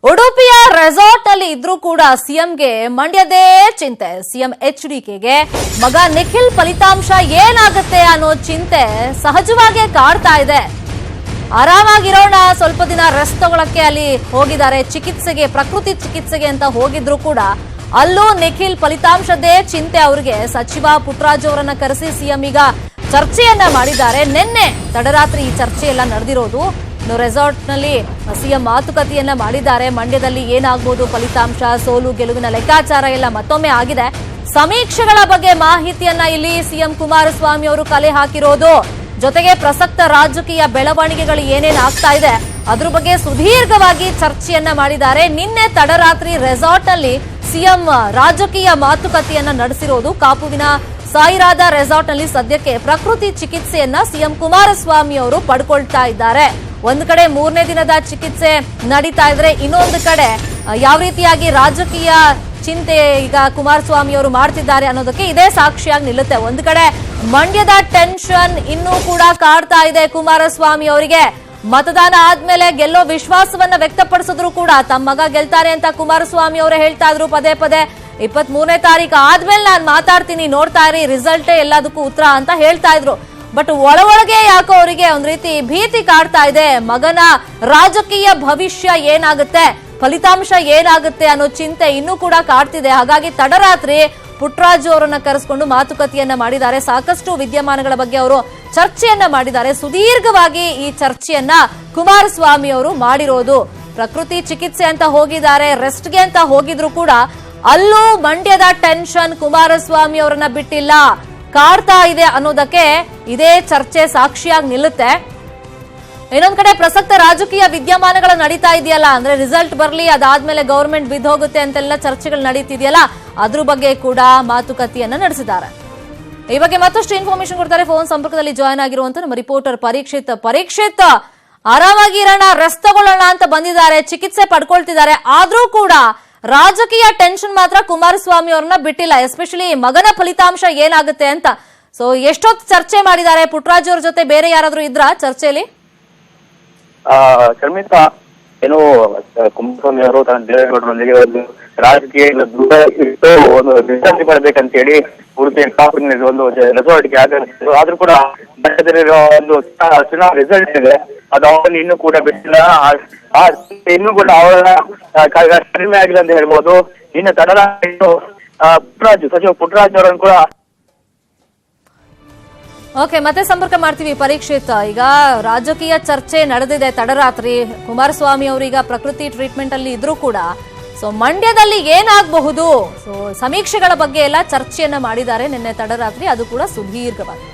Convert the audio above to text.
ಉಡುಪಿಯ ರೆಸಾರ್ಟ್ ನಲ್ಲಿ ಇದ್ರೂ ಕೂಡ ಸಿಎಂಗೆ ಮಂಡ್ಯದೇ ಚಿಂತೆ. ಸಿಎಂ ಎಚ್ಡಿಕೆಗೆ ಮಗ ನಿಖಿಲ್ ಫಲಿತಾಂಶ ಏನಾಗುತ್ತೆ ಅನ್ನೋ ಚಿಂತೆ ಸಹಜವಾಗಿ ಕಾಡ್ತಾ ಇದೆ. ಆರಾಮಾಗಿರೋಣ, ಸ್ವಲ್ಪ ದಿನ ರೆಸ್ಟ್ ತಗೊಳಕ್ಕೆ ಅಲ್ಲಿ ಹೋಗಿದ್ದಾರೆ, ಚಿಕಿತ್ಸೆಗೆ, ಪ್ರಕೃತಿ ಚಿಕಿತ್ಸೆಗೆ ಅಂತ ಹೋಗಿದ್ರು ಕೂಡ ಅಲ್ಲೂ ನಿಖಿಲ್ ಫಲಿತಾಂಶದೇ ಚಿಂತೆ ಅವರಿಗೆ. ಸಚಿವ ಪುಟ್ಟರಾಜು ಅವರನ್ನ ಕರೆಸಿ ಸಿಎಂ ಈಗ ಚರ್ಚೆಯನ್ನ ಮಾಡಿದ್ದಾರೆ. ನಿನ್ನೆ ತಡರಾತ್ರಿ ಈ ಚರ್ಚೆ ಎಲ್ಲ ನಡೆದಿರೋದು. ರೆಸಾರ್ಟ್ ನಲ್ಲಿ ಸಿಎಂ ಮಾತುಕತೆಯನ್ನ ಮಾಡಿದ್ದಾರೆ. ಮಂಡ್ಯದಲ್ಲಿ ಏನಾಗಬಹುದು ಫಲಿತಾಂಶ, ಸೋಲು ಗೆಲುವಿನ ಲೆಕ್ಕಾಚಾರ ಎಲ್ಲ ಮತ್ತೊಮ್ಮೆ ಆಗಿದೆ. ಸಮೀಕ್ಷೆಗಳ ಬಗ್ಗೆ ಮಾಹಿತಿಯನ್ನ ಇಲ್ಲಿ ಸಿಎಂ ಕುಮಾರಸ್ವಾಮಿ ಅವರು ಕಲೆ ಹಾಕಿರೋದು, ಜೊತೆಗೆ ಪ್ರಸಕ್ತ ರಾಜಕೀಯ ಬೆಳವಣಿಗೆಗಳು ಏನೇನ್ ಆಗ್ತಾ ಇದೆ ಅದ್ರ ಬಗ್ಗೆ ಸುದೀರ್ಘವಾಗಿ ಚರ್ಚೆಯನ್ನ ಮಾಡಿದ್ದಾರೆ. ನಿನ್ನೆ ತಡರಾತ್ರಿ ರೆಸಾರ್ಟ್ ನಲ್ಲಿ ಸಿಎಂ ರಾಜಕೀಯ ಮಾತುಕತೆಯನ್ನ ನಡೆಸಿರೋದು. ಕಾಪುವಿನ ಸಾಯಿರಾದ ರೆಸಾರ್ಟ್ ನಲ್ಲಿ ಸದ್ಯಕ್ಕೆ ಪ್ರಕೃತಿ ಚಿಕಿತ್ಸೆಯನ್ನ ಸಿಎಂ ಕುಮಾರಸ್ವಾಮಿ ಅವರು ಪಡ್ಕೊಳ್ತಾ ಇದ್ದಾರೆ. ಒಂದು ಕಡೆ 3ನೇ ದಿನದ ಚಿಕಿತ್ಸೆ ನಡೀತಾ ಇದ್ರೆ, ಇನ್ನೊಂದು ಕಡೆ ಯಾವ ರೀತಿಯಾಗಿ ರಾಜಕೀಯ ಚಿಂತೆ ಈಗ ಕುಮಾರಸ್ವಾಮಿ ಅವರು ಮಾಡ್ತಿದ್ದಾರೆ ಅನ್ನೋದಕ್ಕೆ ಇದೇ ಸಾಕ್ಷಿಯಾಗಿ ನಿಲ್ಲುತ್ತೆ. ಒಂದು ಕಡೆ ಮಂಡ್ಯದ ಟೆನ್ಷನ್ ಇನ್ನೂ ಕೂಡ ಕಾಡ್ತಾ ಇದೆ ಕುಮಾರಸ್ವಾಮಿ ಅವರಿಗೆ. ಮತದಾನ ಆದ್ಮೇಲೆ ಗೆಲ್ಲೋ ವಿಶ್ವಾಸವನ್ನ ವ್ಯಕ್ತಪಡಿಸಿದ್ರು ಕೂಡ ತಮ್ಮ ಮಗ ಗೆಲ್ತಾರೆ ಅಂತ ಕುಮಾರಸ್ವಾಮಿ ಅವರೇ ಹೇಳ್ತಾ ಇದ್ರು ಪದೇ ಪದೇ. 23ನೇ ತಾರೀಕು ಆದ್ಮೇಲೆ ನಾನು ಮಾತಾಡ್ತೀನಿ, ನೋಡ್ತಾ ಇರಿ, ರಿಸಲ್ಟೇ ಎಲ್ಲದಕ್ಕೂ ಉತ್ತರ ಅಂತ ಹೇಳ್ತಾ ಇದ್ರು. ಬಟ್ ಒಳಗೆ ಯಾಕೋ ಅವರಿಗೆ ಒಂದ್ ರೀತಿ ಭೀತಿ ಕಾಡ್ತಾ ಇದೆ. ಮಗನ ರಾಜಕೀಯ ಭವಿಷ್ಯ ಏನಾಗುತ್ತೆ, ಫಲಿತಾಂಶ ಏನಾಗುತ್ತೆ ಅನ್ನೋ ಚಿಂತೆ ಇನ್ನೂ ಕೂಡ ಕಾಡ್ತಿದೆ. ಹಾಗಾಗಿ ತಡರಾತ್ರಿ ಪುಟ್ಟರಾಜು ಅವರನ್ನ ಕರೆಸಿಕೊಂಡು ಮಾತುಕತೆಯನ್ನ ಮಾಡಿದ್ದಾರೆ. ಸಾಕಷ್ಟು ವಿದ್ಯಮಾನಗಳ ಬಗ್ಗೆ ಅವರು ಚರ್ಚೆಯನ್ನ ಮಾಡಿದ್ದಾರೆ. ಸುದೀರ್ಘವಾಗಿ ಈ ಚರ್ಚೆಯನ್ನ ಕುಮಾರಸ್ವಾಮಿ ಅವರು ಮಾಡಿರೋದು. ಪ್ರಕೃತಿ ಚಿಕಿತ್ಸೆ ಅಂತ ಹೋಗಿದ್ದಾರೆ, ರೆಸ್ಟ್ಗೆ ಅಂತ ಹೋಗಿದ್ರು ಕೂಡ ಅಲ್ಲೂ ಮಂಡ್ಯದ ಟೆನ್ಷನ್ ಕುಮಾರಸ್ವಾಮಿ ಅವರನ್ನ ಬಿಟ್ಟಿಲ್ಲ, ಕಾಡ್ತಾ ಇದೆ ಅನ್ನೋದಕ್ಕೆ ಇದೇ ಚರ್ಚೆ ಸಾಕ್ಷಿಯಾಗಿ ನಿಲ್ಲುತ್ತೆ. ಇನ್ನೊಂದ್ ಕಡೆ ಪ್ರಸಕ್ತ ರಾಜಕೀಯ ವಿದ್ಯಮಾನಗಳು ನಡೀತಾ ಇದೆಯಲ್ಲ, ಅಂದ್ರೆ ರಿಸಲ್ಟ್ ಬರ್ಲಿ, ಅದಾದ್ಮೇಲೆ ಗವರ್ಮೆಂಟ್ ಬಿದ್ದೋಗುತ್ತೆ ಅಂತೆಲ್ಲ ಚರ್ಚೆಗಳು ನಡೀತಿದೆಯಲ್ಲ, ಅದ್ರ ಬಗ್ಗೆ ಕೂಡ ಮಾತುಕತೆಯನ್ನ ನಡೆಸಿದ್ದಾರೆ. ಈ ಬಗ್ಗೆ ಮತ್ತಷ್ಟು ಇನ್ಫಾರ್ಮೇಶನ್ ಕೊಡ್ತಾರೆ. ಫೋನ್ ಸಂಪರ್ಕದಲ್ಲಿ ಜಾಯ್ನ್ ಆಗಿರುವಂತ ನಮ್ಮ ರಿಪೋರ್ಟರ್ ಪರೀಕ್ಷಿತ್, ಆರಾಮಾಗಿ ಇರೋಣ, ರೆಸ್ಟ್ ತಗೊಳ್ಳೋಣ ಅಂತ ಬಂದಿದ್ದಾರೆ, ಚಿಕಿತ್ಸೆ ಪಡ್ಕೊಳ್ತಿದ್ದಾರೆ. ಆದ್ರೂ ಕೂಡ ರಾಜಕೀಯ ಟೆನ್ಷನ್ ಮಾತ್ರ ಕುಮಾರಸ್ವಾಮಿ ಅವ್ರನ್ನ ಬಿಟ್ಟಿಲ್ಲ. ಎಸ್ಪೆಷಲಿ ಮಗನ ಫಲಿತಾಂಶ ಏನಾಗುತ್ತೆ ಅಂತ. ಸೊ ಎಷ್ಟೊತ್ತು ಚರ್ಚೆ ಮಾಡಿದ್ದಾರೆ ಪುಟ್ಟರಾಜು ಅವ್ರ ಜೊತೆ? ಬೇರೆ ಯಾರಾದ್ರೂ ಇದ್ರಾ ಚರ್ಚೆಯಲ್ಲಿ? ಶರ್ಮಿತಾ, ಏನು ಕುಮಾರಸ್ವಾಮಿ ಅವರು ತನ್ನ ದೇವೇಗೌಡರೊಂದಿಗೆ ಒಂದು ರಾಜಕೀಯ ದೂರ ಇಟ್ಟು ಒಂದು ವಿಶ್ರಾಂತಿ ಪಡಬೇಕಂತ ಹೇಳಿ ಉಡುಪಿ ಕಾಪುವಿನ ಒಂದು ರೆಸಾರ್ಟ್ಗೆ ಆಗಮಿಸಿದ್ರು. ಆದ್ರೂ ಕೂಡ ಮಂಡ್ಯದಲ್ಲಿರೋ ಒಂದು ಚುನಾವಣಾ ರಿಸಲ್ಟ್ ಇದೆ, ಅದು ಅವರನ್ನು ಇನ್ನೂ ಕೂಡ ಬಿಟ್ಟಿಲ್ಲ. ಇನ್ನೂ ಕೂಡ ಅವರ ಕಡಿಮೆ ಆಗಿಲ್ಲ ಅಂತ ಹೇಳ್ಬೋದು. ಇನ್ನು ತಡರಾತ್ರಿ ಸಚಿವ ಪುಟ್ಟರಾಜು ಅವರನ್ನು ಕೂಡ ಓಕೆ, ಮತ್ತೆ ಸಂಪರ್ಕ ಮಾಡ್ತೀವಿ ಪರೀಕ್ಷಿತ್. ಈಗ ರಾಜಕೀಯ ಚರ್ಚೆ ನಡೆದಿದೆ ತಡರಾತ್ರಿ. ಕುಮಾರಸ್ವಾಮಿ ಅವರು ಈಗ ಪ್ರಕೃತಿ ಟ್ರೀಟ್ಮೆಂಟ್ ಅಲ್ಲಿ ಇದ್ರೂ ಕೂಡ ಸೊ ಮಂಡ್ಯದಲ್ಲಿ ಏನಾಗಬಹುದು, ಸೊ ಸಮೀಕ್ಷೆಗಳ ಬಗ್ಗೆ ಎಲ್ಲ ಚರ್ಚೆಯನ್ನ ಮಾಡಿದ್ದಾರೆ ನಿನ್ನೆ ತಡರಾತ್ರಿ, ಅದು ಕೂಡ ಸುದೀರ್ಘವಾಗಿ.